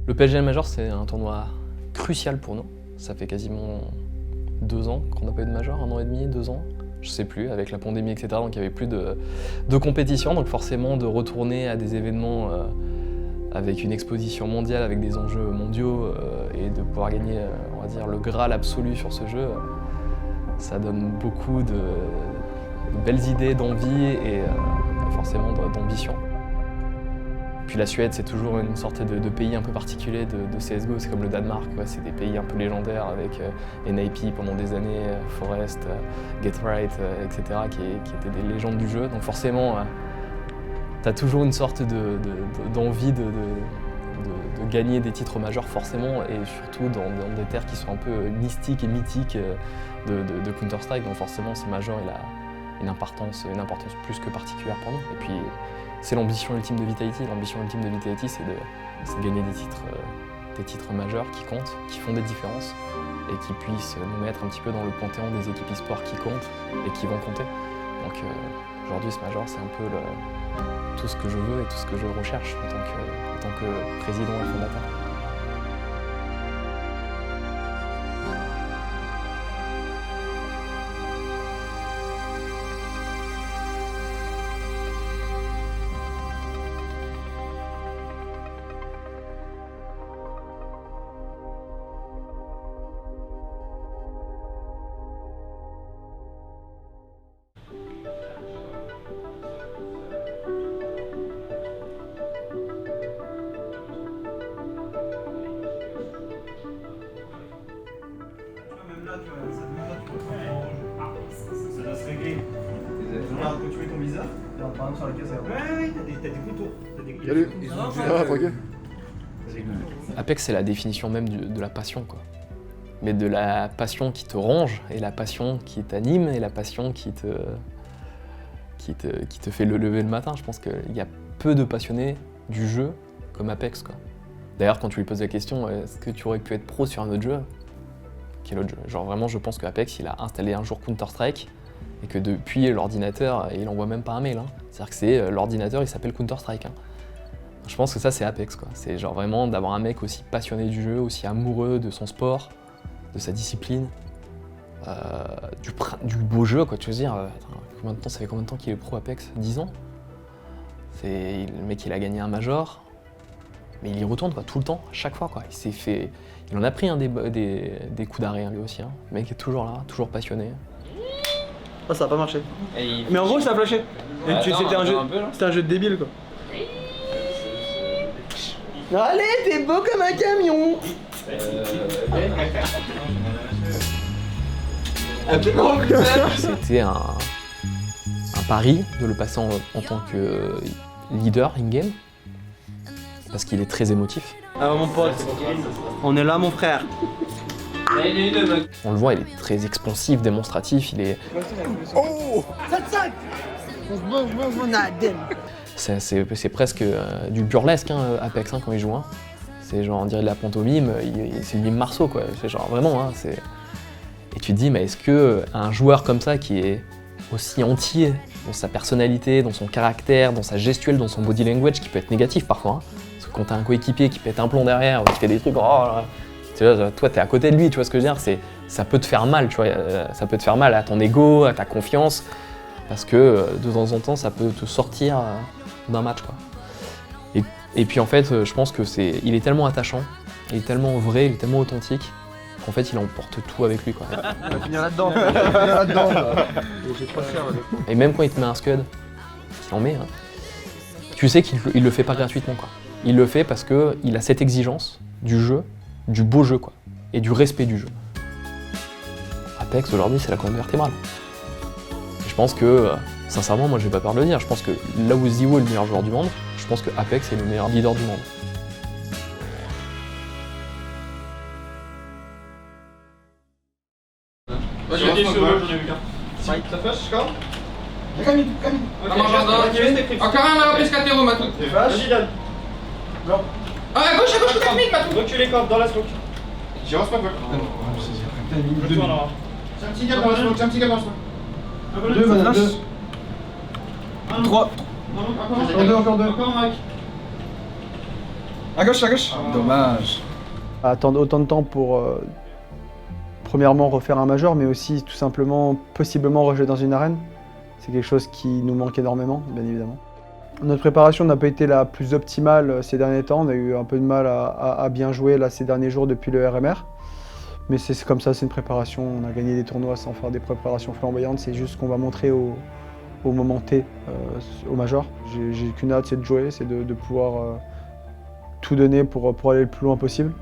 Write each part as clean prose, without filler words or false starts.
Le PSGL Major, c'est un tournoi crucial pour nous. Ça fait quasiment 2 ans qu'on n'a pas eu de Major, 1 an et demi, 2 ans, je sais plus, avec la pandémie, etc. Donc il n'y avait plus de compétition, donc forcément de retourner à des événements avec une exposition mondiale, avec des enjeux mondiaux et de pouvoir gagner, on va dire, le Graal absolu sur ce jeu, ça donne beaucoup de belles idées, d'envie et forcément d'ambition. Puis la Suède, c'est toujours une sorte de pays un peu particulier de CSGO, c'est comme le Danemark, c'est des pays un peu légendaires avec NIP pendant des années, Forest, Get Right, etc., qui étaient des légendes du jeu. Donc forcément, tu as toujours une sorte d'envie de gagner des titres majeurs forcément, et surtout dans des terres qui sont un peu mystiques et mythiques de Counter-Strike. Donc forcément, ce major, il a une importance plus que particulière pour nous. Et puis, c'est l'ambition ultime de Vitality. L'ambition ultime de Vitality, c'est de gagner des titres majeurs qui comptent, qui font des différences et qui puissent nous mettre un petit peu dans le panthéon des équipes e-sport qui comptent et qui vont compter. Donc aujourd'hui, ce major, c'est un peu tout ce que je veux et tout ce que je recherche en tant que président et fondateur. Ça doit se régler. Regarde, quand tu mets ton viseur, regarde, par exemple sur la caisse, ouais, t'as des contours. Salut. Ah, tranquille. Apex, c'est la définition même de la passion, quoi. Mais de la passion qui te ronge, et la passion qui t'anime, et la passion qui te fait le lever le matin. Je pense qu'il y a peu de passionnés du jeu comme Apex, quoi. D'ailleurs, quand tu lui poses la question, est-ce que tu aurais pu être pro sur un autre jeu? Quel autre jeu? Genre vraiment, je pense que Apex, il a installé un jour Counter-Strike, et que depuis l'ordinateur, il envoie même pas un mail. C'est-à-dire que c'est l'ordinateur, il s'appelle Counter-Strike. Je pense que ça, c'est Apex, quoi. C'est genre vraiment d'avoir un mec aussi passionné du jeu, aussi amoureux de son sport, de sa discipline, du beau jeu, quoi. Tu veux dire, ça fait combien de temps qu'il est pro Apex? 10 ans? Le mec, il a gagné un major, mais il y retourne, quoi, tout le temps, à chaque fois, quoi. Il en a pris des coups d'arrêt, lui aussi. Le mec est toujours là, toujours passionné. Oh, ça a pas marché. Mais en gros, ça a flashé. C'était un jeu de débile, quoi. Allez, t'es beau comme un camion. C'était un pari de le passer en tant que leader in-game, parce qu'il est très émotif. Alors mon pote, on est là mon frère. On le voit, il est très expansif, démonstratif, il est... Oh, 7-5. C'est presque du burlesque, Apex, quand il joue. C'est genre, on dirait de la pantomime, c'est le mime Marceau, quoi. C'est genre vraiment, Et tu te dis, mais est-ce que un joueur comme ça, qui est aussi entier dans sa personnalité, dans son caractère, dans sa gestuelle, dans son body language, qui peut être négatif parfois, parce que quand t'as un coéquipier qui pète un plomb derrière, qui fait des trucs, tu vois, toi t'es à côté de lui, tu vois ce que je veux dire, ça peut te faire mal, tu vois, ça peut te faire mal à ton ego, à ta confiance, parce que de temps en temps ça peut te sortir d'un match, quoi. Et puis en fait, je pense que il est tellement attachant, il est tellement vrai, il est tellement authentique, qu'en fait il emporte tout avec lui, quoi. On va finir là-dedans. J'ai pas cher. Et même quand il te met un scud, il en met, tu sais qu'il le fait pas gratuitement, quoi. Il le fait parce qu'il a cette exigence du jeu, du beau jeu, quoi, et du respect du jeu. Apex aujourd'hui, c'est la colonne vertébrale. Et je pense que, sincèrement, moi j'ai pas peur de le dire, je pense que là où Ziwo est le meilleur joueur du monde, je pense que Apex est le meilleur leader du monde. Vas-y, j'en ai vu qu'un. Ça flash, score? Encore un là, pescatero, Matou. Vas-y, donne. Non. Ah, à gauche, tout de suite, Matou. Donc tu les cordes dans la smoke. J'y rentre pas, quoi. C'est un petit gars dans la smoke, c'est un petit gars dans la smoke. 2, madame, 2. 3. Encore 2, encore 2. Encore un Mike. À gauche, à gauche. Dommage. Attendre autant de temps pour, premièrement, refaire un major, mais aussi tout simplement, possiblement rejouer dans une arène. C'est quelque chose qui nous manque énormément, bien évidemment. Notre préparation n'a pas été la plus optimale ces derniers temps. On a eu un peu de mal à bien jouer là, ces derniers jours depuis le RMR. Mais c'est comme ça, c'est une préparation. On a gagné des tournois sans faire des préparations flamboyantes. C'est juste ce qu'on va montrer au moment T, au major. J'ai qu'une hâte, c'est de jouer, c'est de pouvoir tout donner pour aller le plus loin possible.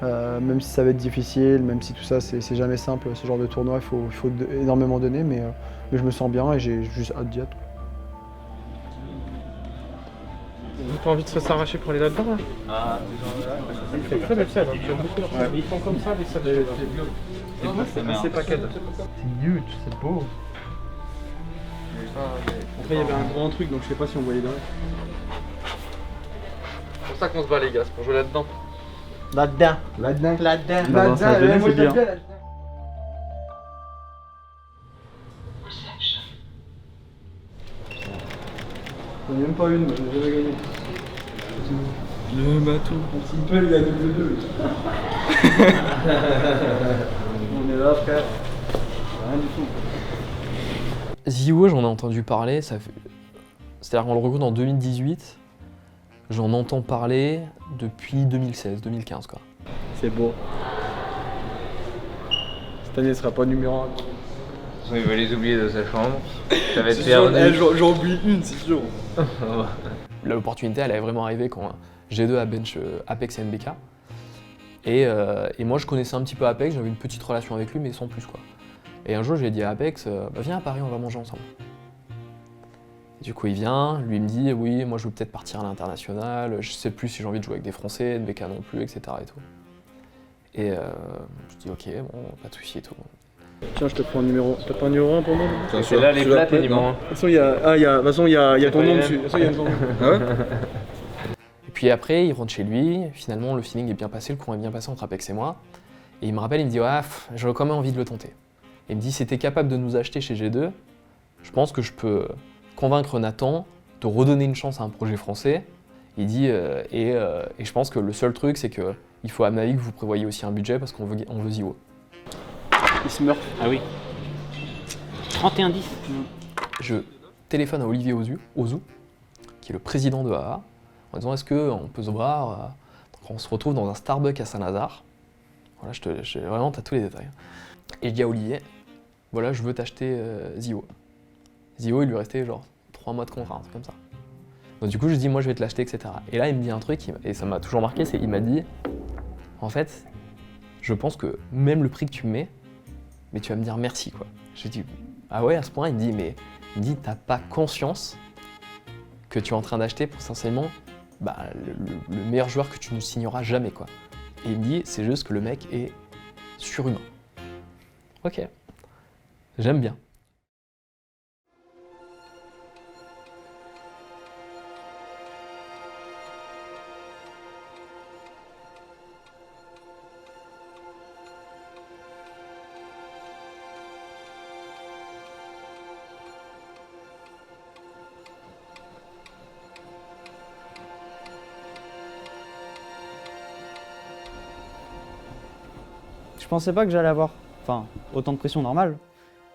Même si ça va être difficile, même si tout ça, c'est jamais simple, ce genre de tournoi, il faut énormément donner. Mais je me sens bien et j'ai juste hâte d'y être. Ils ont pas envie de s'arracher pour aller là-dedans là. Ah, c'est très belle scène, j'aime beaucoup leur scène. Ils font comme ça, les salles. C'est pas qu'elle. C'est huge, c'est beau. Après, il y avait un grand truc, donc je sais pas si on voyait derrière. C'est pour ça qu'on se bat, les gars, c'est pour jouer là-dedans. Là-dedans. Là-dedans. Là-dedans. Ça va c'est bien. J'en ai même pas une, moi, j'ai jamais gagné. Le bateau. Mon Simple, il a 2-2. On est là, frère. Rien du tout. Ziwo, j'en ai entendu parler, c'est-à-dire qu'on le recrute en 2018. J'en entends parler depuis 2016-2015 quoi. C'est beau. Cette année, il sera pas numéro 1. Il va les oublier de sa chambre. Ça va être perdu. J'en oublie une, c'est sûr. L'opportunité, elle est vraiment arrivée quand G2 a bench Apex et NBK. Et moi, je connaissais un petit peu Apex, j'avais une petite relation avec lui, mais sans plus quoi. Et un jour, j'ai dit à Apex, bah, viens à Paris, on va manger ensemble. Et du coup, il vient, lui il me dit, oui, moi je veux peut-être partir à l'international, je sais plus si j'ai envie de jouer avec des Français, NBK non plus, etc. Et tout. Et je dis, ok, bon, pas de soucis et tout. Tiens, je te prends un numéro. T'as pas un numéro 1 pour moi? C'est là les plats, t'es numéro 1. De toute façon, il y a ton nom dessus. De toute façon, il y a ton nom. Ah ouais? Et puis après, il rentre chez lui, finalement le feeling est bien passé, le courant est bien passé entre Apex et moi. Et il me rappelle, il me dit, ouais, j'aurais quand même envie de le tenter. Et il me dit, si t'es capable de nous acheter chez G2, je pense que je peux convaincre Nathan de redonner une chance à un projet français. Il dit, et je pense que le seul truc, c'est qu'il faut à mon avis que vous prévoyez aussi un budget parce qu'on veut Ziwo. Il se meurt. Ah oui. 31-10. Je téléphone à Olivier Ozu, qui est le président de AA, en disant, est-ce qu'on peut se voir? Donc on se retrouve dans un Starbucks à Saint-Lazare. Voilà, vraiment, t'as tous les détails. Et je dis à Olivier, voilà, je veux t'acheter Ziwo. Ziwo, il lui restait genre 3 mois de contrat, un truc comme ça. Donc du coup, je dis, moi je vais te l'acheter, etc. Et là, il me dit un truc, et ça m'a toujours marqué, c'est qu'il m'a dit, en fait, je pense que même le prix que tu me mets, mais tu vas me dire merci, quoi. J'ai dit, ah ouais, à ce point, il me dit, t'as pas conscience que tu es en train d'acheter potentiellement bah, le meilleur joueur que tu ne signeras jamais, quoi. Et il me dit, c'est juste que le mec est surhumain. Ok, j'aime bien. Je pensais pas que j'allais avoir autant de pression normale,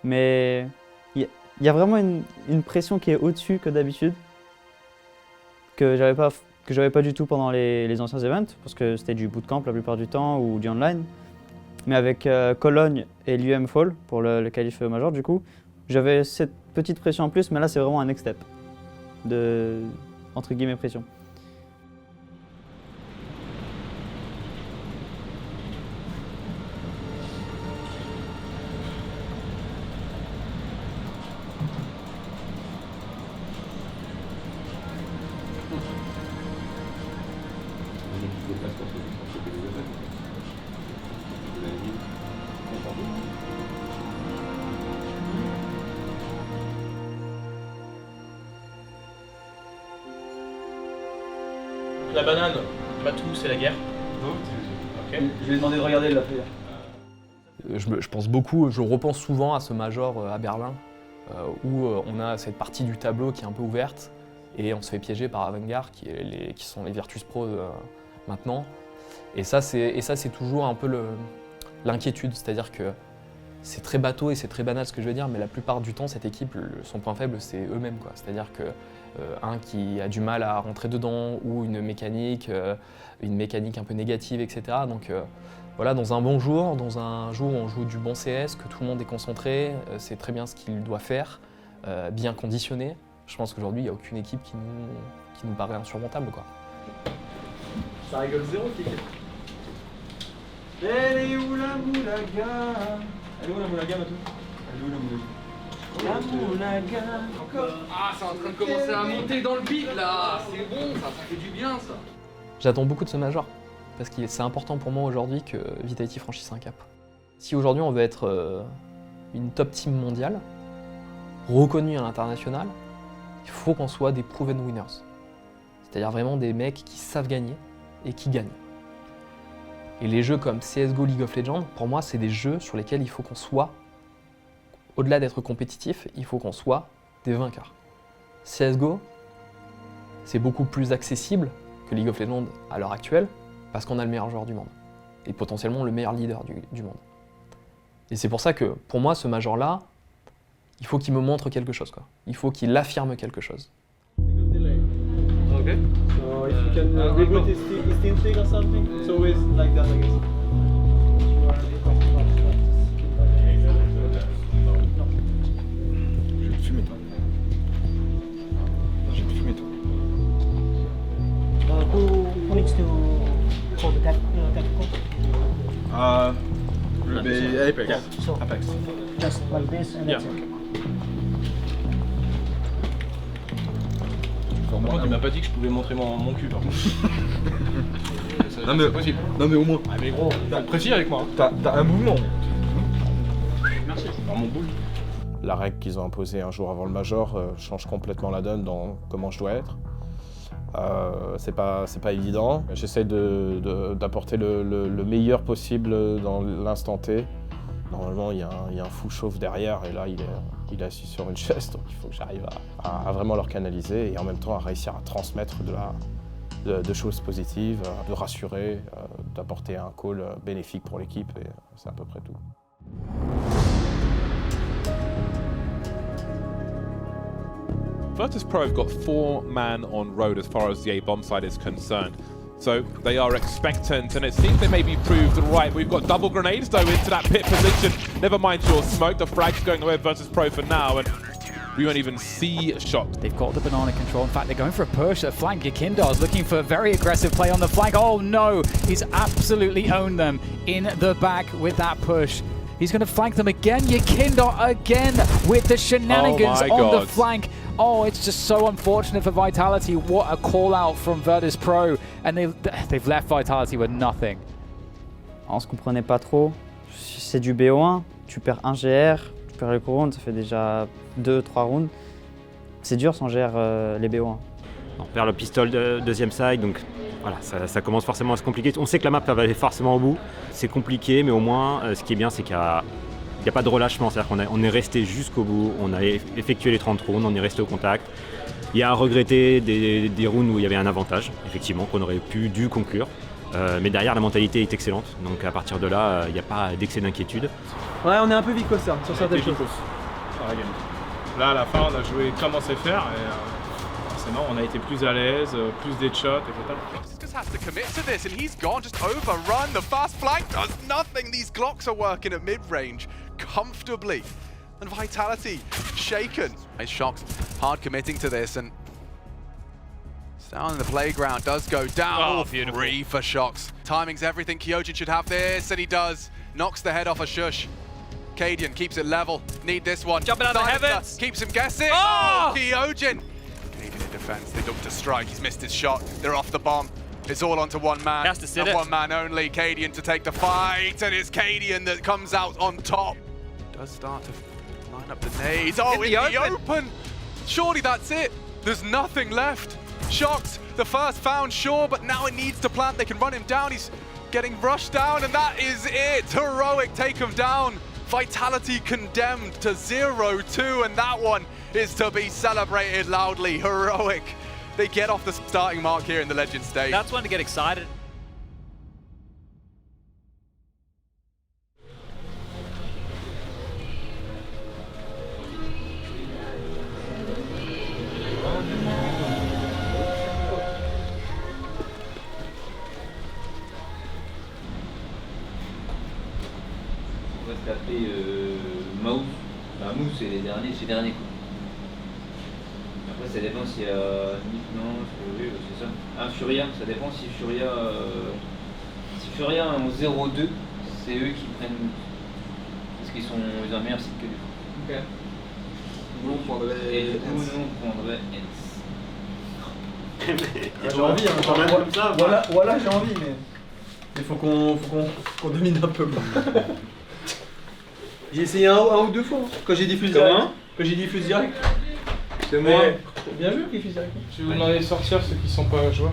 mais il y a vraiment une pression qui est au-dessus que d'habitude, que j'avais pas du tout pendant les anciens events, parce que c'était du bootcamp la plupart du temps ou du online. Mais avec Cologne et l'UM Fall pour le qualif major, du coup, j'avais cette petite pression en plus, mais là c'est vraiment un next step de entre guillemets pression. La banane, Matou, c'est la guerre. Je lui ai demandé de regarder la player. Je pense beaucoup, je repense souvent à ce major à Berlin, où on a cette partie du tableau qui est un peu ouverte, et on se fait piéger par Avangard, qui sont les Virtus Pro maintenant. Et ça, c'est toujours un peu l'inquiétude, c'est-à-dire que c'est très bateau et c'est très banal ce que je veux dire, mais la plupart du temps, cette équipe, son point faible, c'est eux-mêmes, quoi. C'est-à-dire que un qui a du mal à rentrer dedans ou une mécanique un peu négative, etc. Donc voilà, dans un bon jour, dans un jour où on joue du bon CS, que tout le monde est concentré, c'est très bien ce qu'il doit faire, bien conditionné. Je pense qu'aujourd'hui, il n'y a aucune équipe qui nous paraît insurmontable, quoi. Ça rigole zéro, Kiki. Elle est où la moulaga? Elle est où la moulaga, Matou? Elle est où la moulaga? La moulaga. Encore. Ah, c'est en train de commencer à monter dans le beat là. C'est bon, ça fait du bien ça. J'attends beaucoup de ce major, parce que c'est important pour moi aujourd'hui que Vitality franchisse un cap. Si aujourd'hui on veut être une top team mondiale, reconnue à l'international, il faut qu'on soit des proven winners. C'est-à-dire vraiment des mecs qui savent gagner et qui gagnent. Et les jeux comme CSGO, League of Legends, pour moi, c'est des jeux sur lesquels il faut qu'on soit, au-delà d'être compétitif, il faut qu'on soit des vainqueurs. CSGO, c'est beaucoup plus accessible que League of Legends à l'heure actuelle, parce qu'on a le meilleur joueur du monde, et potentiellement le meilleur leader du monde. Et c'est pour ça que, pour moi, ce major-là, il faut qu'il me montre quelque chose, quoi. Il faut qu'il affirme quelque chose. Okay. So if you can reboot his steam stick or something, it's always like that, I guess. Je vais te fumer toi. Je vais te fumer toi. Who needs to call the tactical? Apex. Yeah. So Apex. just like this and that's it. Par contre, il m'a pas dit que je pouvais montrer mon cul par contre. Non mais, possible. Non mais au moins. Ah mais gros, t'as précis avec moi. T'as un mouvement. Merci. Par mon boule. La règle qu'ils ont imposée un jour avant le Major change complètement la donne dans comment je dois être. C'est pas évident. J'essaie d'apporter le meilleur possible dans l'instant T. Normalement, il y a un fou chauve derrière et là, il est assis sur une chaise, donc il faut que j'arrive à vraiment leur canaliser et en même temps à réussir à transmettre de choses positives, de rassurer, d'apporter un call bénéfique pour l'équipe et c'est à peu près tout. Virtus Pro have got 4 man on road as far as the A bomb side is concerned. So they are expectant, and it seems they may be proved right. We've got double grenades though into that pit position. Never mind your smoke, the frag's going away with Virtus Pro for now, and we won't even see shots. They've got the banana control. In fact, they're going for a push at flank. Yakindar's looking for a very aggressive play on the flank. Oh no, he's absolutely owned them in the back with that push. He's going to flank them again. Yakindar again with the shenanigans on the flank. Oh, it's just so unfortunate for Vitality. What a call out from Virtus Pro. And they've left Vitality with nothing. On se comprenait pas trop. C'est du BO1, tu perds un GR, tu perds le round, ça fait déjà 2-3 rounds. C'est dur sans GR les BO1. On perd le pistol de deuxième side, donc voilà, ça commence forcément à se compliquer. On sait que la map va aller forcément au bout. C'est compliqué, mais au moins, ce qui est bien, c'est qu'il n'y a pas de relâchement. C'est-à-dire qu'on est resté jusqu'au bout, on a effectué les 30 rounds, on est resté au contact. Il y a à regretter des rounds où il y avait un avantage, effectivement, qu'on aurait dû conclure. Mais derrière, la mentalité est excellente. Donc à partir de là, il n'y a pas d'excès d'inquiétude. Ouais, on est un peu vicose sur certaines choses. Là, à la fin, on a joué comme on sait faire. Et forcément, on a été plus à l'aise, plus d'headshots, etc. Just has to commit to this, and he's gone, just overrun. The fast flank does nothing. These Glocks are working at mid-range comfortably. And Vitality shaken. Nice Shox, hard committing to this, and down in the playground does go down. Oh, beautiful. 3 for Shox. Timing's everything. Kyojin should have this, and he does. Knocks the head off a Shush. Cadian keeps it level. Need this one. Jumping out of the Silencer heavens. keeps him guessing. Oh! Kyojin. Cadian in defense. They look to strike. He's missed his shot. They're off the bomb. It's all onto one man. He has to sit and it. one man only. Cadian to take the fight, and it's Cadian that comes out on top. Does start to line up the nades. Oh, in the open. Surely that's it. There's nothing left. Shox, the first found, sure, but now he needs to plant. They can run him down. He's getting rushed down, and that is it. Heroic take him down. Vitality condemned to 0-2, and that one is to be celebrated loudly. Heroic. They get off the starting mark here in the Legend stage. That's one to get excited. taper Mouse. Bah, Mouse, c'est les derniers, quoi. Après, ça dépend s'il y a non, oui, c'est ça. Ah, Furia, ça dépend si Furia en 0-2, c'est eux qui prennent. Parce qu'ils ont un meilleur site que lui. Ok. Nous, on prendrait. Et du coup, nous, on prendrait Ents. J'ai envie, hein, quand même comme ça. Voilà, j'ai envie, mais il faut qu'on domine un peu. J'ai essayé un ou deux fois, hein, quand j'ai diffusé direct. C'est moi. Bien joué, diffuse direct. Je vais vous demander de sortir ceux qui sont pas joueurs.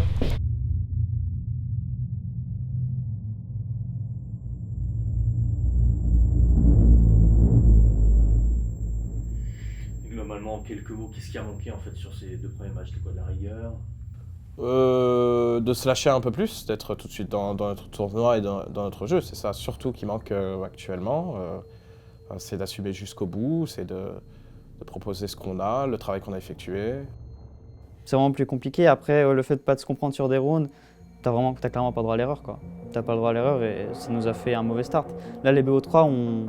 Globalement, quelques mots, qu'est-ce qui a manqué en fait sur ces 2 premiers matchs? C'était quoi, de la rigueur? De se lâcher un peu plus, d'être tout de suite dans notre tournoi et dans notre jeu. C'est ça surtout qui manque actuellement. C'est d'assumer jusqu'au bout, c'est de proposer ce qu'on a, le travail qu'on a effectué. C'est vraiment plus compliqué. Après, le fait de ne pas se comprendre sur des rounds, t'as clairement pas le droit à l'erreur, quoi. T'as pas le droit à l'erreur et ça nous a fait un mauvais start. Là, les BO3,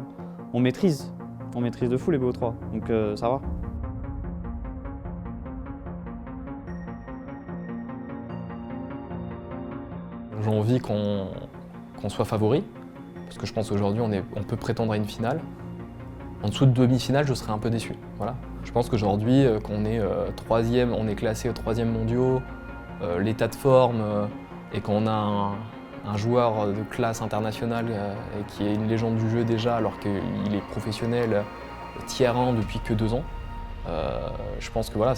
on maîtrise. On maîtrise de fou les BO3, donc ça va. J'ai envie qu'on soit favori, parce que je pense qu'aujourd'hui on peut prétendre à une finale. En dessous de demi-finale, je serais un peu déçu. Voilà. Je pense qu'aujourd'hui, qu'on est troisième, on est classé au 3e mondiaux, l'état de forme, et qu'on a un joueur de classe internationale et qui est une légende du jeu déjà, alors qu'il est professionnel tiers 1 depuis que 2 ans. Je pense que voilà,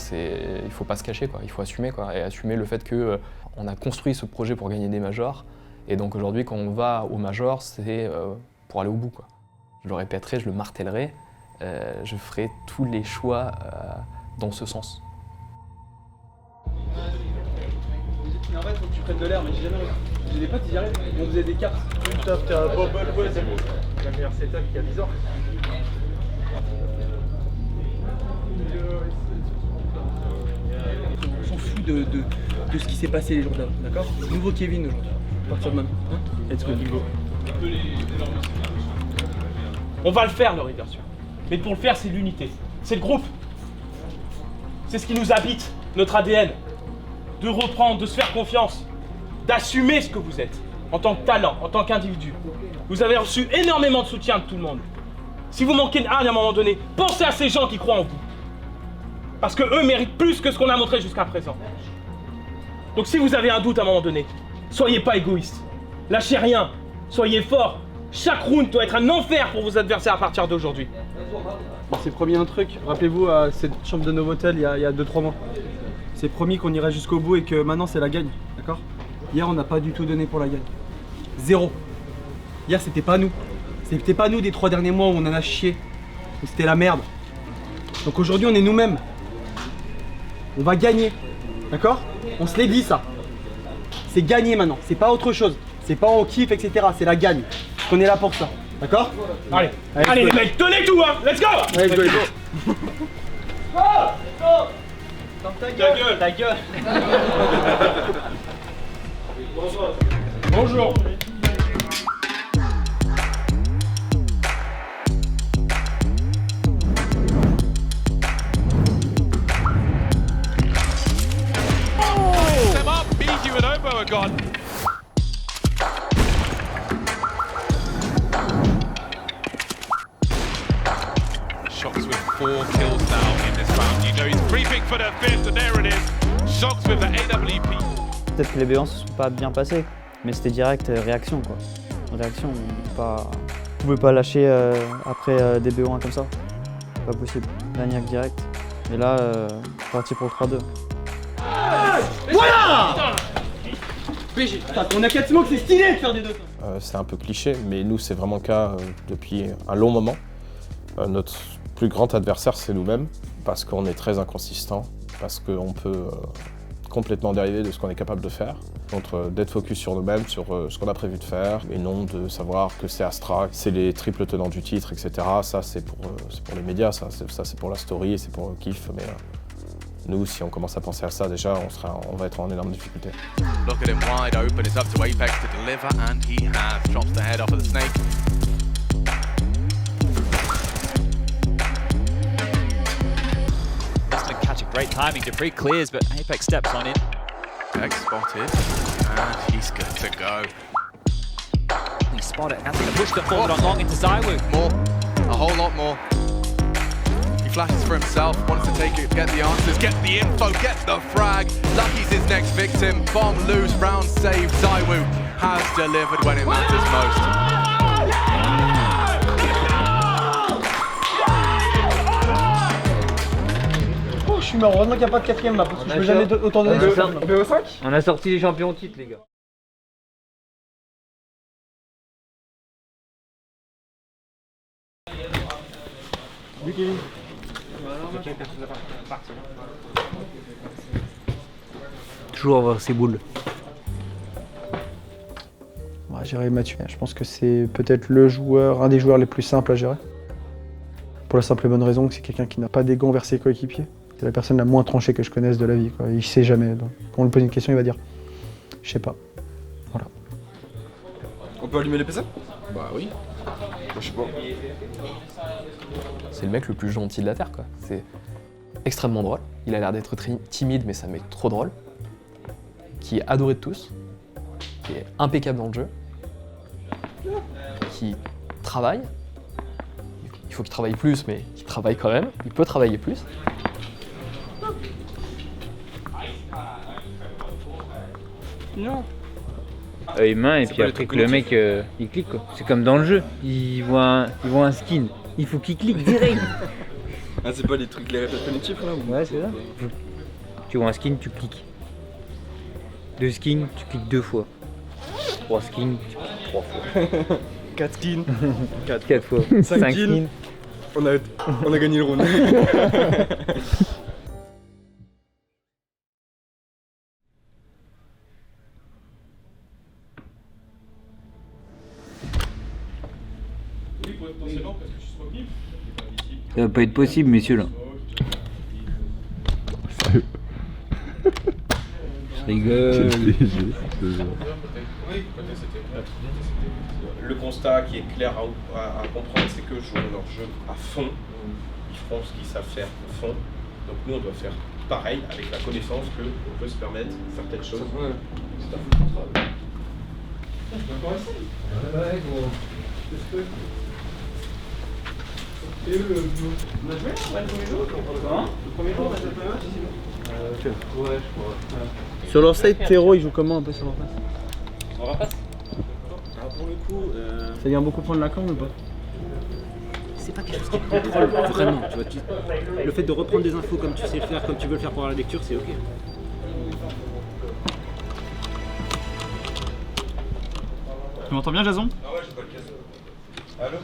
il faut pas se cacher, quoi. Il faut assumer, quoi, et assumer le fait qu'on a construit ce projet pour gagner des majors. Et donc aujourd'hui, quand on va au major, c'est pour aller au bout, quoi. Je le répéterai, je le martellerai, je ferai tous les choix dans ce sens. En fait, faut que tu prennes de l'air, mais j'ai des potes, ils y arrivent, on faisait des cartes. Putain, t'as un bubble, ouais, c'est bon. La meilleure setup qu'il y a 10 ans. On s'en fout de ce qui s'est passé les jours d'avant, d'accord? Nouveau Kevin aujourd'hui, à partir de maintenant. Hein, let's go, Bingo. On va le faire, le River Sûr. Mais pour le faire, c'est l'unité. C'est le groupe. C'est ce qui nous habite, notre ADN. De reprendre, de se faire confiance, d'assumer ce que vous êtes, en tant que talent, en tant qu'individu. Vous avez reçu énormément de soutien de tout le monde. Si vous manquez à un moment donné, pensez à ces gens qui croient en vous. Parce que eux méritent plus que ce qu'on a montré jusqu'à présent. Donc si vous avez un doute à un moment donné, soyez pas égoïste. Lâchez rien, soyez fort. Chaque round doit être un enfer pour vos adversaires à partir d'aujourd'hui. On s'est promis un truc, rappelez-vous à cette chambre de Novotel il y a 2-3 mois. C'est promis qu'on irait jusqu'au bout et que maintenant c'est la gagne, d'accord? Hier on n'a pas du tout donné pour la gagne. 0. Hier c'était pas nous. C'était pas nous des 3 derniers mois où on en a chié. C'était la merde. Donc aujourd'hui on est nous-mêmes. On va gagner, d'accord? On se l'est dit ça. C'est gagner maintenant, c'est pas autre chose. C'est pas on kiffe, etc. C'est la gagne. On est là pour ça, d'accord? Allez, allez les mecs, tenez tout, hein! Let's go! Allez, let's go, let's go. Go! Go! Ta gueule! Ta gueule! Bonjour! Bonjour! Them up, Biju and Obo are gone. Shox with 4 kills now in this round. You know he's creeping for the 5th, and there it is. Shox with the AWP. Peut-être que les B1 se sont pas bien passés, mais c'était direct réaction, quoi. Réaction, on pouvait pas lâcher après des BO1 comme ça. Pas possible. Lagnac direct. Et là, parti pour le 3-2. Voilà! Putain, on a 4 smokes, c'est stylé de faire des deux. C'est un peu cliché, mais nous c'est vraiment le cas depuis un long moment. Notre plus grand adversaire c'est nous-mêmes, parce qu'on est très inconsistant, parce qu'on peut complètement dériver de ce qu'on est capable de faire. Donc d'être focus sur nous-mêmes, sur ce qu'on a prévu de faire, et non de savoir que c'est Astra, c'est les triples tenants du titre, etc. Ça c'est pour les médias, ça c'est pour la story, c'est pour le kiff, mais nous si on commence à penser à ça déjà, on va être en énorme difficulté. Look at him wide open, it's up to Apex to deliver, and he has. Drops the head off of the snake. Great timing. Dupree clears, but Apex steps on in. Beck spotted, and he's good to go. He spotted it. That's going to push the forward on long into ZywOo. More, a whole lot more. He flashes for himself, wants to take it, get the answers, get the info, get the frag. Lucky's his next victim. Bomb loose, round saved. ZywOo has delivered when it matters most. Je suis mort, heureusement qu'il n'y a pas de quatrième là, parce que je peux jamais autant donner de BO5. On a sorti les champions au titre, les gars. Lui Kevin. Toujours avoir ses boules. On va gérer Mathieu. Je pense que c'est peut-être le joueur, un des joueurs les plus simples à gérer. Pour la simple et bonne raison que c'est quelqu'un qui n'a pas d'égo envers ses coéquipiers. C'est la personne la moins tranchée que je connaisse de la vie, quoi. Il sait jamais. Donc, quand on lui pose une question, il va dire « je sais pas ». Voilà. On peut allumer les PC? Bah oui. Je sais pas. C'est le mec le plus gentil de la Terre, quoi. C'est extrêmement drôle. Il a l'air d'être timide, mais ça me met trop drôle. Qui est adoré de tous. Qui est impeccable dans le jeu. Qui travaille. Il faut qu'il travaille plus, mais il travaille quand même. Il peut travailler plus. Non. Œil main et puis après que le mec il clique quoi. C'est comme dans le jeu, il voit un skin, il faut qu'il clique direct. Ah c'est pas les trucs, les répètes cognitifs là ou... Ouais c'est ça. Tu vois un skin, tu cliques. 2 skins, tu cliques 2 fois. 3 skins, tu cliques 3 fois. 4 skins. 4 fois. 5 skins. On a gagné le round. Ça va pas être possible, messieurs là. Je rigole. Le constat qui est clair à comprendre, c'est que jouent leur jeu à fond. Ils font ce qu'ils savent faire au fond. Donc nous, on doit faire pareil avec la connaissance qu'on peut se permettre certaines choses. C'est un fou de travail. Et on a joué là, le premier jour? Le premier jour, on a joué pas mal? Ouais, je crois. Sur leur site, Théro, il joue comment un peu sur leur face? On repasse. Alors pour le coup, ça vient beaucoup prendre la corne ou pas? C'est pas quelque chose qui contrôle vraiment, tu vois. Le fait de reprendre des infos comme tu sais le faire, comme tu veux le faire pour la lecture, c'est ok. Tu m'entends bien, Jason? Ah ouais, j'ai pas le casque. Allô?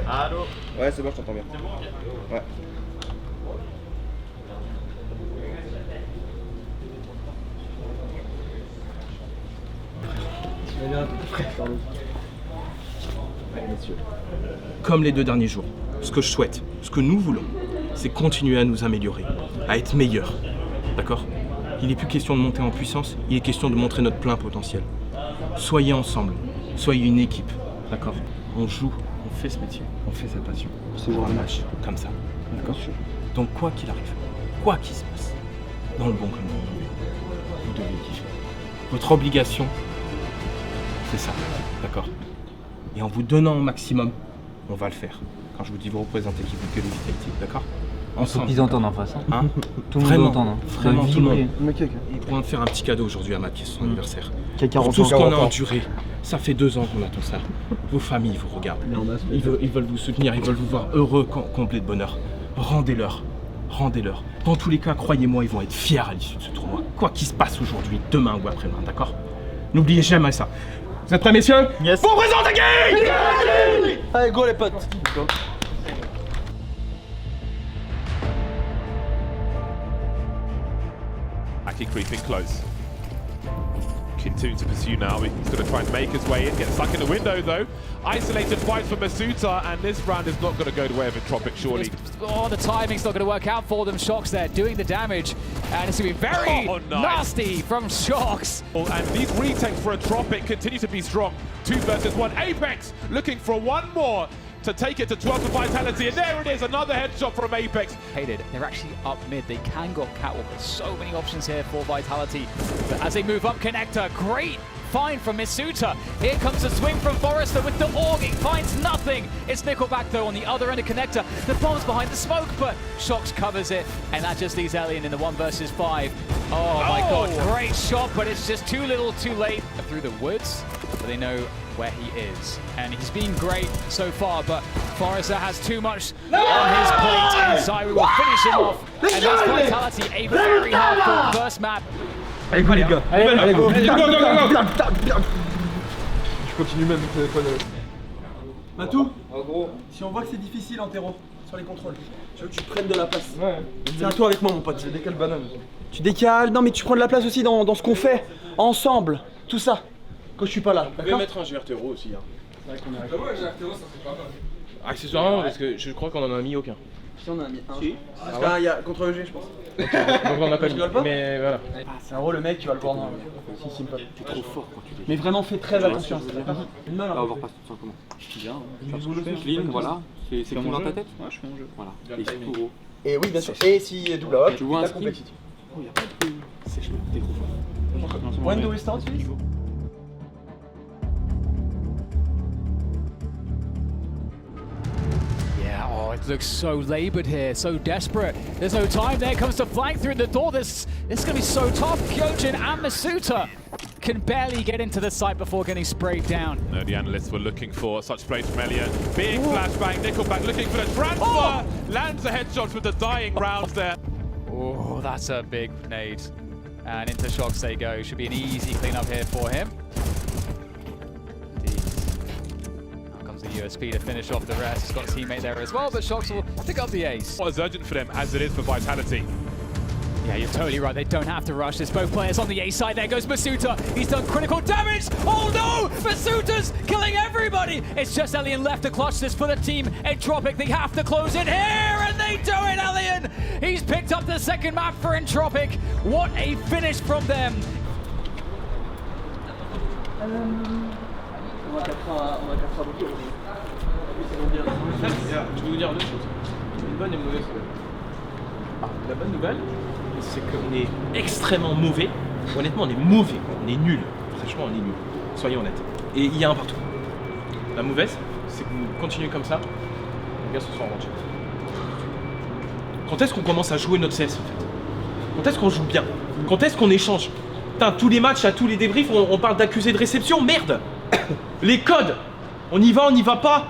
Allô? Ouais, c'est bon, je t'entends bien. Ouais. Comme les 2 derniers jours, ce que je souhaite, ce que nous voulons, c'est continuer à nous améliorer, à être meilleurs. D'accord? Il n'est plus question de monter en puissance, il est question de montrer notre plein potentiel. Soyez ensemble, soyez une équipe. D'accord? On joue, on fait ce métier, on fait sa passion. C'est un match comme ça. D'accord? Donc quoi qu'il arrive, quoi qu'il se passe, dans le bon comme dans le mauvais, vous devez kiffer. Votre obligation, c'est ça. D'accord? Et en vous donnant au maximum, on va le faire. Quand je vous dis vous représentez qui vous que Vitality, d'accord? Faut qu'ils entendent en face. Hein. Tout le monde entend. Vraiment tout le monde. Ils pourront faire un petit cadeau aujourd'hui à Matt qui est son anniversaire. Pour tout ce qu'on a enduré, ça fait 2 ans qu'on attend ça. Vos familles vous regardent. Ils veulent vous soutenir, ils veulent vous voir heureux, comblés de bonheur. Rendez-leur. Rendez-leur. Dans tous les cas, croyez-moi, ils vont être fiers à l'issue de ce tournoi. Quoi qu'il se passe aujourd'hui, demain ou après-demain, d'accord? N'oubliez jamais ça. Vous êtes prêts, messieurs? Yes. Pour présenter Guy! Allez, go les potes! Go. Aki creeping close. Continuing to pursue now. He's going to try and make his way in. Get stuck in the window though. Isolated fight for Masuta, and this round is not going to go the way of Entropic, surely. Oh, the timing's not going to work out for them. Shox there doing the damage, and it's going to be very nasty from Shox. And these retakes for Entropic continue to be strong. 2 versus 1. Apex looking for one more. to take it to 12 for Vitality, and there it is, another headshot from Apex. They're actually up mid. They can go catwalk. There's so many options here for Vitality. But as they move up, Connector, great find from Misuta. Here comes the swing from Forrester with the AUG. He finds nothing. It's Nickelback though on the other end of Connector. The bomb's behind the smoke, but Shox covers it, and that just leaves Elian in the 1 versus 5. Oh my god, great shot, but it's just too little too late. Through the woods, but they know where he is. And he's been great so far, but Forrester has too much on his plate, and Zyrou will finish him off. And that's Vitality, a very hard first map. Allez go les gars, allez go. Je continue même le téléphone. Matou, si on voit que c'est difficile en terreau, sur les contrôles, je veux que tu prennes de la place. Ouais. C'est à toi avec moi mon pote. Je décale banane. Tu décales, non mais tu prends de la place aussi dans ce qu'on fait, ensemble, tout ça, quand je suis pas là. Vous pouvez mettre un GRTRO aussi. Hein. C'est vrai qu'on est ouais, GRTRO ça serait pas mal. Accessoirement, parce que je crois qu'on en a mis aucun. Si on en a mis un. Si. Parce qu'il y a contre EG je pense. Okay. Donc on en a pas mis. Mais voilà. Ah, c'est un gros le mec, tu vas le voir dans si c'est pas. T'es trop fort quand tu dis. Mais vraiment fais très attention. Une main là. On va repasser tout simplement. Bien. Clean, voilà. C'est clean dans ta tête. Ouais, je fais mon jeu. Voilà. Et tout gros. Et oui, bien sûr. Et si double hop, tu vois un complexity. Oh, y'a pas de. C'est chaud. T'es trop fort. When do we start, please? Oh, it looks so laboured here, so desperate. There's no time. There comes the flank through the door. This is going to be so tough. Kyojin and Misuta can barely get into the site before getting sprayed down. No, the analysts were looking for such plays from Elian. Big flashbang, Nickelback looking for the transfer. Lands the headshots with the dying rounds there. Oh, that's a big nade. And into Shox they go. Should be an easy cleanup here for him. The USP to finish off the rest. He's got his teammate there as well, but Shox will pick up the ace. Not as urgent for them as it is for Vitality. Yeah, you're totally right. They don't have to rush. There's both players on the A side. There goes Misuta. He's done critical damage. Oh no! Masuta's killing everybody. It's just Elian left to clutch this for the team. Entropic, they have to close it here, and they do it, Elian! He's picked up the second map for Entropic. What a finish from them. On va 4 à beaucoup. Je vais vous dire deux choses. Une bonne et une mauvaise nouvelle. La bonne nouvelle, c'est qu'on est extrêmement mauvais. Honnêtement, on est mauvais. On est nul. Franchement, on est nul. Soyons honnêtes. Et il y a un partout. La mauvaise, c'est que vous continuez comme ça. Les gars se sont revanchés. Quand est-ce qu'on commence à jouer notre CS en fait? Quand est-ce qu'on joue bien? Quand est-ce qu'on échange? Putain, tous les matchs, à tous les débriefs, on parle d'accusés de réception. Merde! Les codes! On y va pas?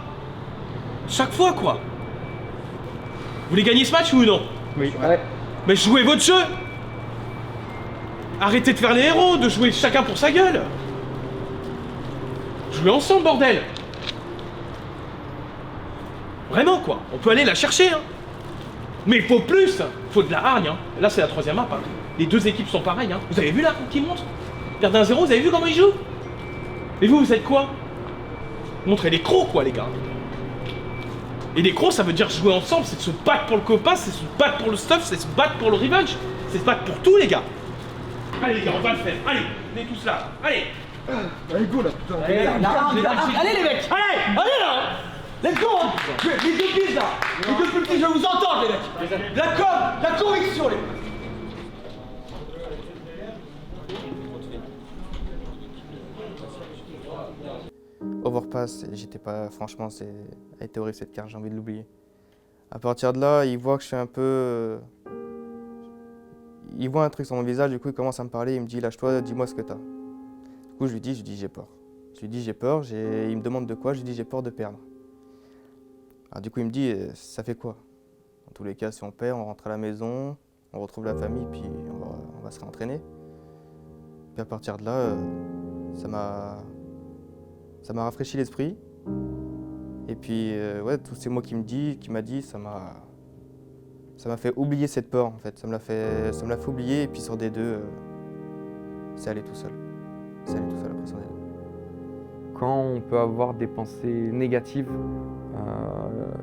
Chaque fois quoi. Vous voulez gagner ce match ou non? Oui. Ouais. Mais jouez votre jeu. Arrêtez de faire les héros, de jouer chacun pour sa gueule. Jouez ensemble bordel. Vraiment quoi. On peut aller la chercher hein. Mais il faut plus. Faut de la hargne hein. Là c'est la 3ème map hein. Les deux équipes sont pareilles hein. Vous avez vu là qui monte? Perdre un 0, vous avez vu comment ils jouent? Et vous êtes quoi? Montrez les crocs quoi les gars. Et les crocs ça veut dire jouer ensemble, c'est de se battre pour le copain, c'est se battre pour le stuff, c'est se battre pour le revenge, c'est se battre pour tout les gars. Allez les gars, on va le faire, allez, on est tous là, allez. Allez go là putain. Allez les mecs, allez là. Let's go. Les deux pistes là, les deux plus petits, je vais vous entendre les mecs. La conviction les mecs. Overpass, j'étais pas, franchement, elle était horrible cette carte, j'ai envie de l'oublier. À partir de là, il voit que je suis un peu... il voit un truc sur mon visage, du coup il commence à me parler, il me dit lâche-toi, dis-moi ce que t'as. Du coup je lui dis j'ai peur. Je lui dis j'ai peur, il me demande de quoi, je lui dis j'ai peur de perdre. Alors du coup il me dit ça fait quoi? Dans tous les cas si on perd, on rentre à la maison, on retrouve la famille, puis on va se réentraîner. Puis à partir de là, ça m'a rafraîchi l'esprit. Et puis, ouais, tous ces mots qu'il m'a dit, ça m'a fait oublier cette peur, en fait. Ça me l'a fait oublier, et puis sur D2, c'est allé tout seul. C'est allé tout seul après sur D2. Quand on peut avoir des pensées négatives,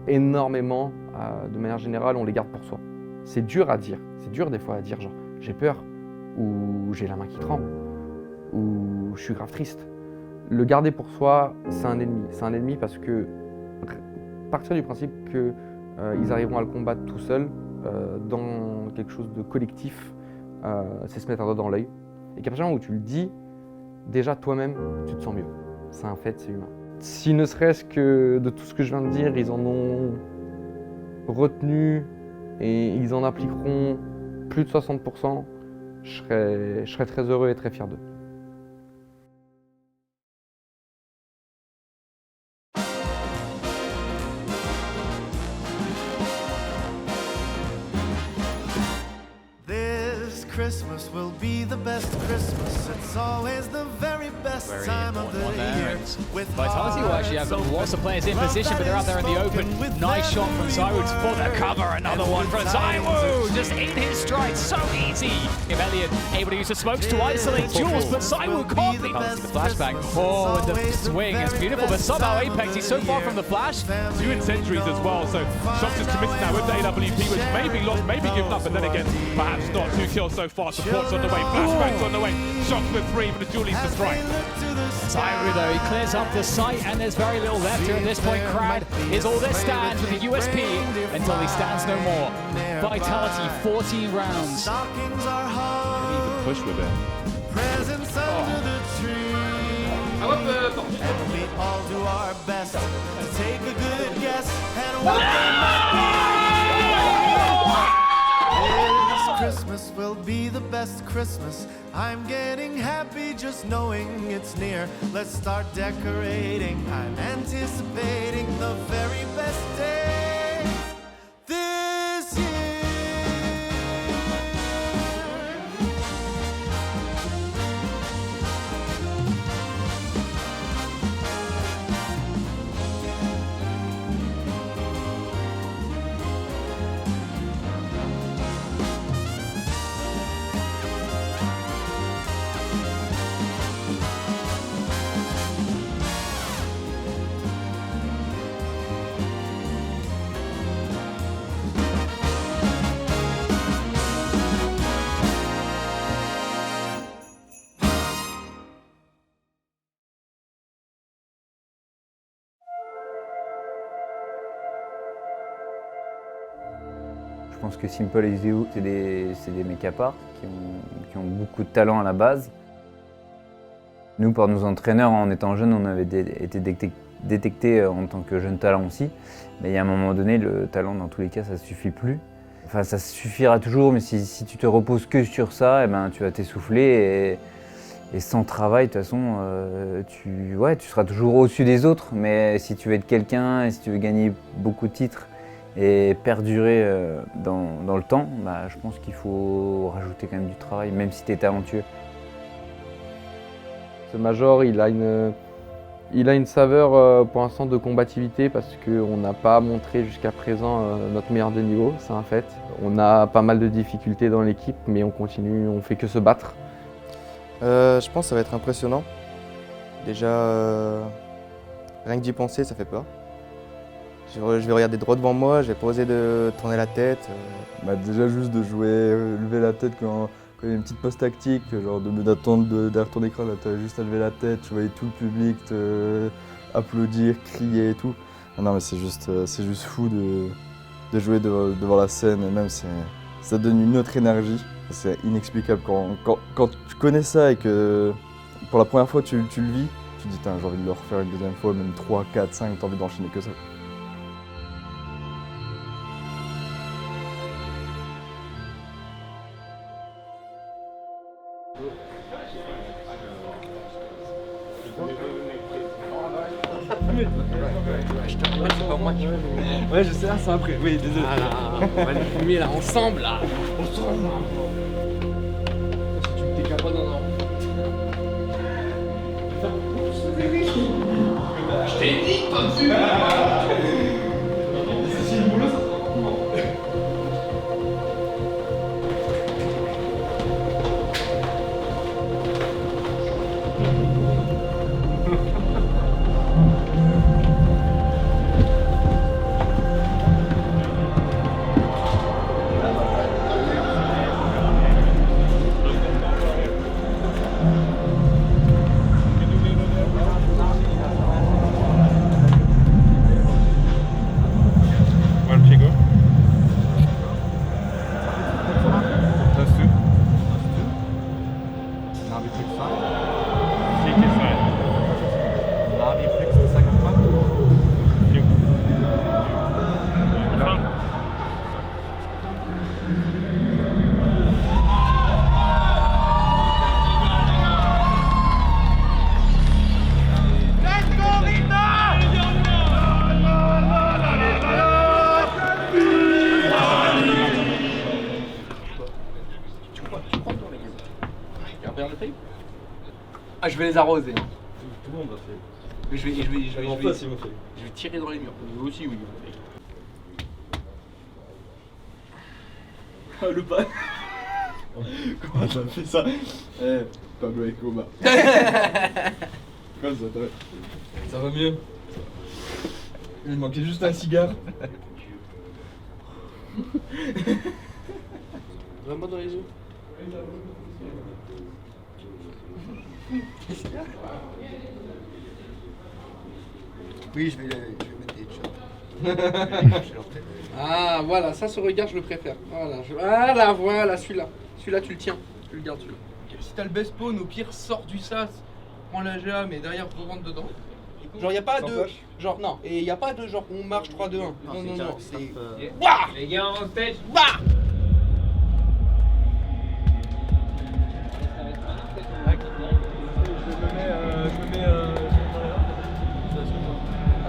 énormément, de manière générale, on les garde pour soi. C'est dur à dire. C'est dur des fois à dire, genre, j'ai peur, ou j'ai la main qui tremble, ou je suis grave triste. Le garder pour soi, c'est un ennemi. C'est un ennemi parce que partir du principe qu'ils arriveront à le combattre tout seuls, dans quelque chose de collectif, c'est se mettre un doigt dans l'œil. Et qu'à partir du moment où tu le dis, déjà toi-même, tu te sens mieux. C'est un fait, c'est humain. Si ne serait-ce que de tout ce que je viens de dire, ils en ont retenu et ils en appliqueront plus de 60%, je serais très heureux et très fier d'eux. Christmas will be the best Christmas. It's always the very best time of the year. Vitality will actually have lots of players in position, but they're out there in the open. Nice shot from Zywoo for the cover. Another one from Zywoo, just in his stride, so easy. If Elliot able to use the smokes to isolate Jules, but Zywoo can't lead. The flashback. Oh, and the swing is beautiful, but somehow Apex, he's so far from the flash. 2 in sentries as well, so Shox is committed now with the AWP, which may be lost, maybe given up, but then again, perhaps not. 2 kills so far, support's on the way, flashback's on the way, Shox with 3, but the Julie to strike. Zywoo though, he clears up the site and there's very little left here at this point. Crad is all this stands with the USP until he stands no more. Vitality, 14 rounds. Even push with it. Presents under the tree. And we all do our best to take a good guess and what they might be. This Christmas will be the best Christmas. I'm getting happy just knowing it's near. Let's start decorating. I'm anticipating the very best day this year. Je pense que Simple et Zywoo, c'est des mecs à part, qui ont beaucoup de talent à la base. Nous, par nos entraîneurs, en étant jeunes, on avait été détectés en tant que jeunes talents aussi. Mais il y a un moment donné, le talent, dans tous les cas, ça ne suffit plus. Enfin, ça suffira toujours, mais si tu te reposes que sur ça, eh ben, tu vas t'essouffler. Et sans travail, de toute façon, tu seras toujours au-dessus des autres. Mais si tu veux être quelqu'un, et si tu veux gagner beaucoup de titres, et perdurer dans le temps, bah, je pense qu'il faut rajouter quand même du travail, même si tu es talentueux. Ce Major, il a une saveur pour l'instant de combativité parce qu'on n'a pas montré jusqu'à présent notre meilleur de niveau, c'est un fait. On a pas mal de difficultés dans l'équipe, mais on continue, on fait que se battre. Je pense que ça va être impressionnant. Déjà, rien que d'y penser, ça fait peur. Je vais regarder droit devant moi, je vais pas oser de tourner la tête. Déjà juste de jouer, lever la tête quand il y a une petite pause tactique, genre d'attendre derrière ton écran, là tu as juste à lever la tête, tu voyais tout le public applaudir, crier et tout. Ah non mais c'est juste fou de jouer devant la scène et même ça donne une autre énergie. C'est inexplicable quand tu connais ça et que pour la première fois tu le vis, tu te dis j'ai envie de le refaire une deuxième fois, même 3, 4, 5, t'as envie d'enchaîner que ça. Ouais, je sais, c'est après. Oui, désolé. On va les fumer là, ensemble là. Ensemble. Si tu me t'es capable, non. Je t'ai dit, toi dessus. C'est si le boulot, ça. vais les arroser. Tout le monde va faire. Mais je vais Je vais tirer dans les murs. Vous aussi, oui. Ah, le pas. Comment t'as fait ça? Eh, Pablo Escobar. Quoi ça, ça va mieux? Il manquait juste un cigare. Vraiment dans les yeux. Oui, je vais mettre des shots. Ah, voilà, ça, ce regard, je le préfère. Voilà, celui-là. Celui-là, tu le tiens. Tu le gardes, celui-là. Si t'as le best spawn, au pire, sors du sas, prends la GA, mais derrière, on rentre dedans. Genre, y'a pas de. Genre, non, et y'a pas de genre, on marche 3, 2, 1. Non, c'est. Wouah! Les gars, on stage. Wouah!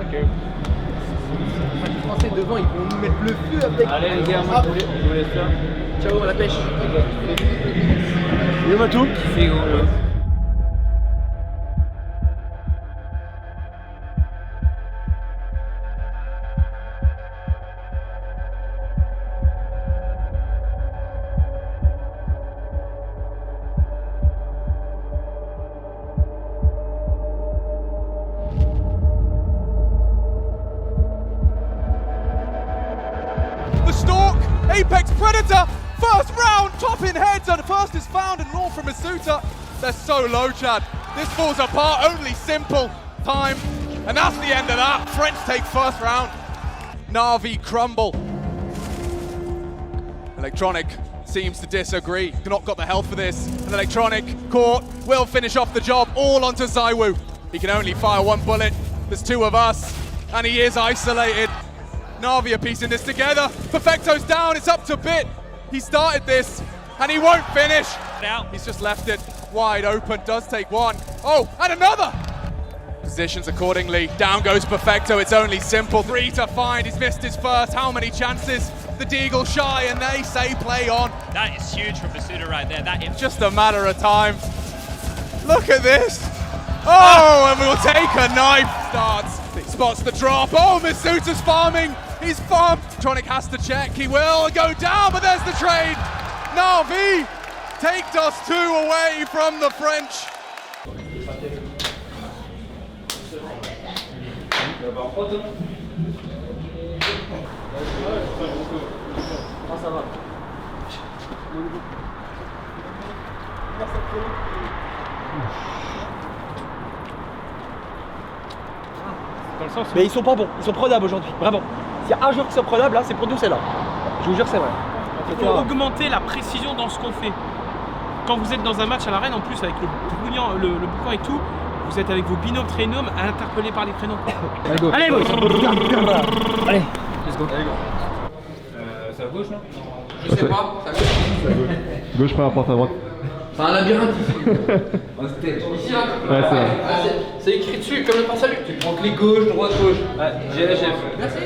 Ok. Les Français devant, ils vont nous mettre le feu avec. Allez les gars, moi je vous laisse là. Ciao, à la pêche. Il y a tout. C'est gros là. The Stork, Apex Predator, first round, top in heads, and first is found and all from Masuta. They're so low, Chad. This falls apart, only simple time. And that's the end of that. French take first round. Na'Vi crumble. Electronic seems to disagree. Not got the health for this. And Electronic caught, will finish off the job, all onto ZywOo. He can only fire one bullet. There's two of us, and he is isolated. Na'Vi are piecing this together. Perfecto's down, it's up to Bit. He started this, and he won't finish. He's just left it wide open, does take one. Oh, and another! Positions accordingly. Down goes Perfecto, it's only simple. 3 to find, he's missed his first. How many chances? The Deagle shy, and they say play on. That is huge from Masuta right there. That is just a matter of time. Look at this. Oh, and we'll take a knife. Starts, spots the drop. Oh, Masuta's farming. He's farmed. Tronic has to check. He will go down, but there's the trade. Na'Vi take Dust 2 away from the French. Mais ils sont pas bons, ils sont prenables aujourd'hui, vraiment. S'il y a un joueur qui sont prenables, là, c'est pour nous, c'est là. Je vous jure, c'est vrai. Il faut augmenter la précision dans ce qu'on fait. Quand vous êtes dans un match à l'arène, en plus avec le boucan et tout, vous êtes avec vos binômes trinômes interpellés par les prénoms. Allez, go. Allez, let's go. C'est à gauche, non? Je sais pas, c'est à gauche. Gauche, première porte à droite. C'est un labyrinthe ici. Ici là? Ouais, c'est vrai. C'est écrit dessus comme le pas salut. Tu prends clic gauche, droite, gauche. Ouais, j'ai la chef. Merci.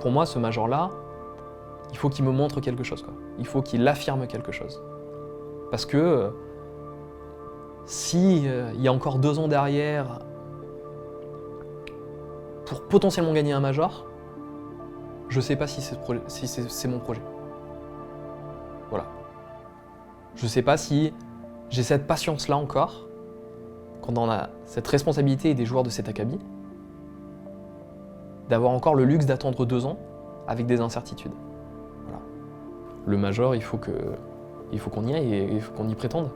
Pour moi, ce major-là, il faut qu'il me montre quelque chose, quoi. Il faut qu'il affirme quelque chose. Parce que si il y a encore 2 ans derrière, pour potentiellement gagner un major, je sais pas si c'est mon projet. Voilà. Je sais pas si j'ai cette patience-là encore, quand on a cette responsabilité des joueurs de cet acabit, d'avoir encore le luxe d'attendre 2 ans avec des incertitudes. Voilà. Le major, il faut qu'on y aille et il faut qu'on y prétende.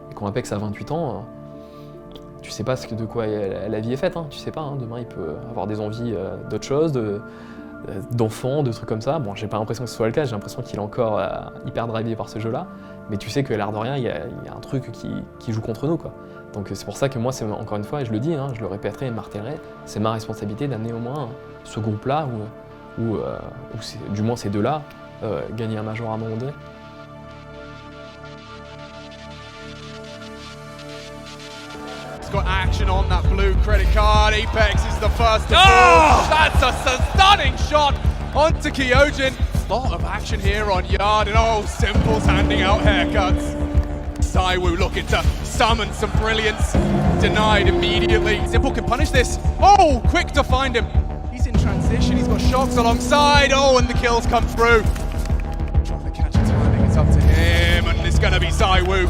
Et quand Apex a 28 ans, tu sais pas de quoi la vie est faite, hein. Tu sais pas, hein. Demain il peut avoir des envies d'autre chose, d'enfants, de trucs comme ça. Bon, j'ai pas l'impression que ce soit le cas, j'ai l'impression qu'il est encore hyper drivé par ce jeu-là, mais tu sais que l'air de rien, il y a un truc qui joue contre nous, quoi. Donc c'est pour ça que moi, c'est encore une fois, et je le dis, hein, je le répéterai et martèlerai, c'est ma responsabilité d'amener au moins ce groupe-là, ou du moins ces deux-là, gagner un major à un moment donné. He's got action on that blue credit card. Apex is the first to fall. That's a stunning shot onto Kyojin. A lot of action here on Yard, and oh, Simple's handing out haircuts. ZywOo looking to summon some brilliance. Denied immediately. Simple can punish this. Oh, quick to find him. He's in transition, he's got shocks alongside. Oh, and the kills come through. Trying to catch a timing, it's up to him, and it's gonna be ZywOo.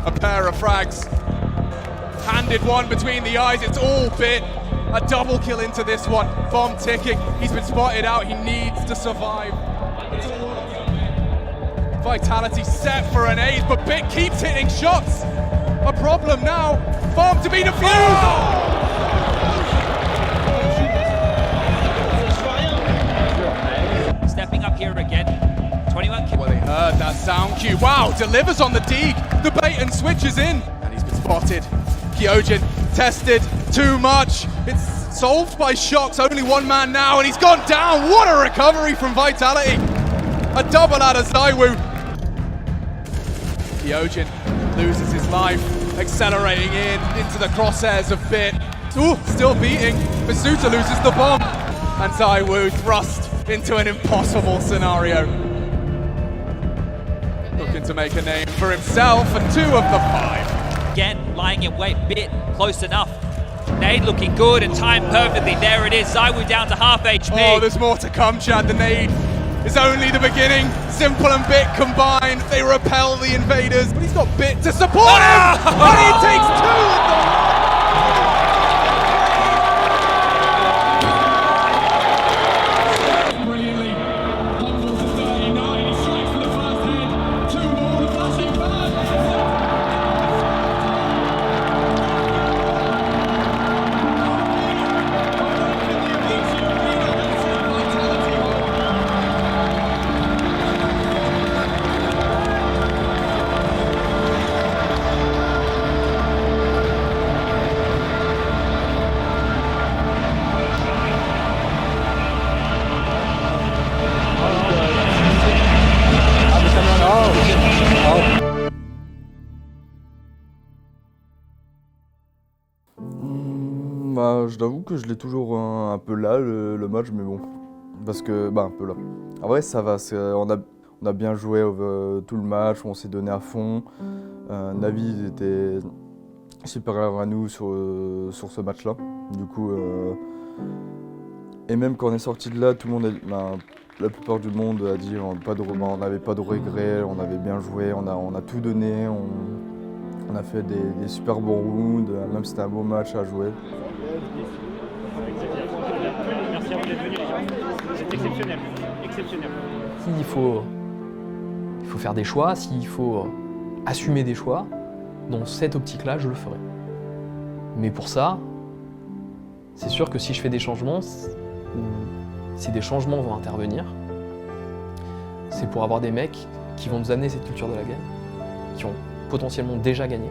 A pair of frags. Handed one between the eyes, it's all bit. A double kill into this one. Bomb ticking, he's been spotted out, he needs to survive. Vitality set for an ace, but Bit keeps hitting shots. A problem now, bomb to be defused! Stepping up here again. 21 kills. Well, they heard that sound cue. Wow, delivers on the Deeg. The bait and switch is in, and he's been spotted. Kyojin tested too much. It's solved by shocks. Only one man now, and he's gone down. What a recovery from Vitality. A double out of ZywOo. Kyojin loses his life, accelerating into the crosshairs of Bit. Ooh, still beating. Basuta loses the bomb, and ZywOo thrust into an impossible scenario. Looking to make a name for himself, and 2 of the 5. Again, lying in wait, Bit close enough. Nade looking good and timed perfectly. There it is, ZywOo down to half HP. Oh, there's more to come, Chad. The nade is only the beginning. Simple and Bit combined, they repel the invaders, but he's got Bit to support him! And he takes 2 at the Je t'avoue que je l'ai toujours un peu là, le match, mais bon. Parce que, un peu là. En vrai, ça va. On a bien joué tout le match, on s'est donné à fond. Navi était supérieur à nous sur ce match-là. Du coup, et même quand on est sorti de là, tout le monde, la plupart du monde a dit on n'avait pas de regrets, on avait bien joué, on a tout donné, on a fait des super bons rounds, même si c'était un beau match à jouer. Merci à vous d'être venus, les gens. C'est exceptionnel. Exceptionnel. S'il faut faire des choix, s'il faut assumer des choix, dans cette optique-là, je le ferai. Mais pour ça, c'est sûr que si je fais des changements, si des changements vont intervenir, c'est pour avoir des mecs qui vont nous amener cette culture de la game, qui ont potentiellement déjà gagné,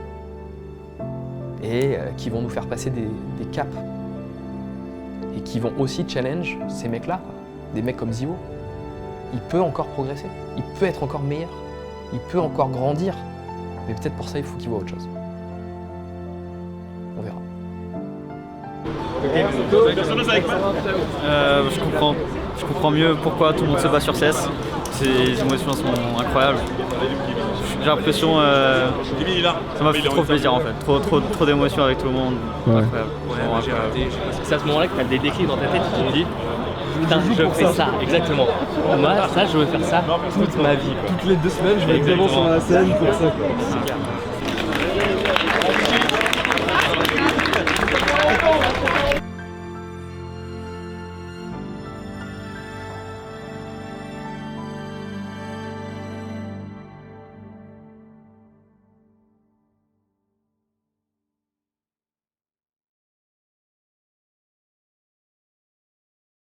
et qui vont nous faire passer des caps, et qui vont aussi challenge ces mecs-là, quoi. Des mecs comme ZywOo. Il peut encore progresser, il peut être encore meilleur, il peut encore grandir, mais peut-être pour ça il faut qu'il voit autre chose. On verra. Je comprends mieux pourquoi tout le monde se bat sur CS. Ces émotions sont incroyables. J'ai l'impression, ça m'a fait trop plaisir en fait, trop d'émotions avec tout le monde. Ouais. Incroyable. C'est à ce moment-là que tu as des déclics dans ta tête qui te dis putain, je fais ça, exactement. Moi, ça, je veux faire ça toute ma vie. Quoi. Toutes les 2 semaines, je vais exactement sur la scène pour ça. C'est clair.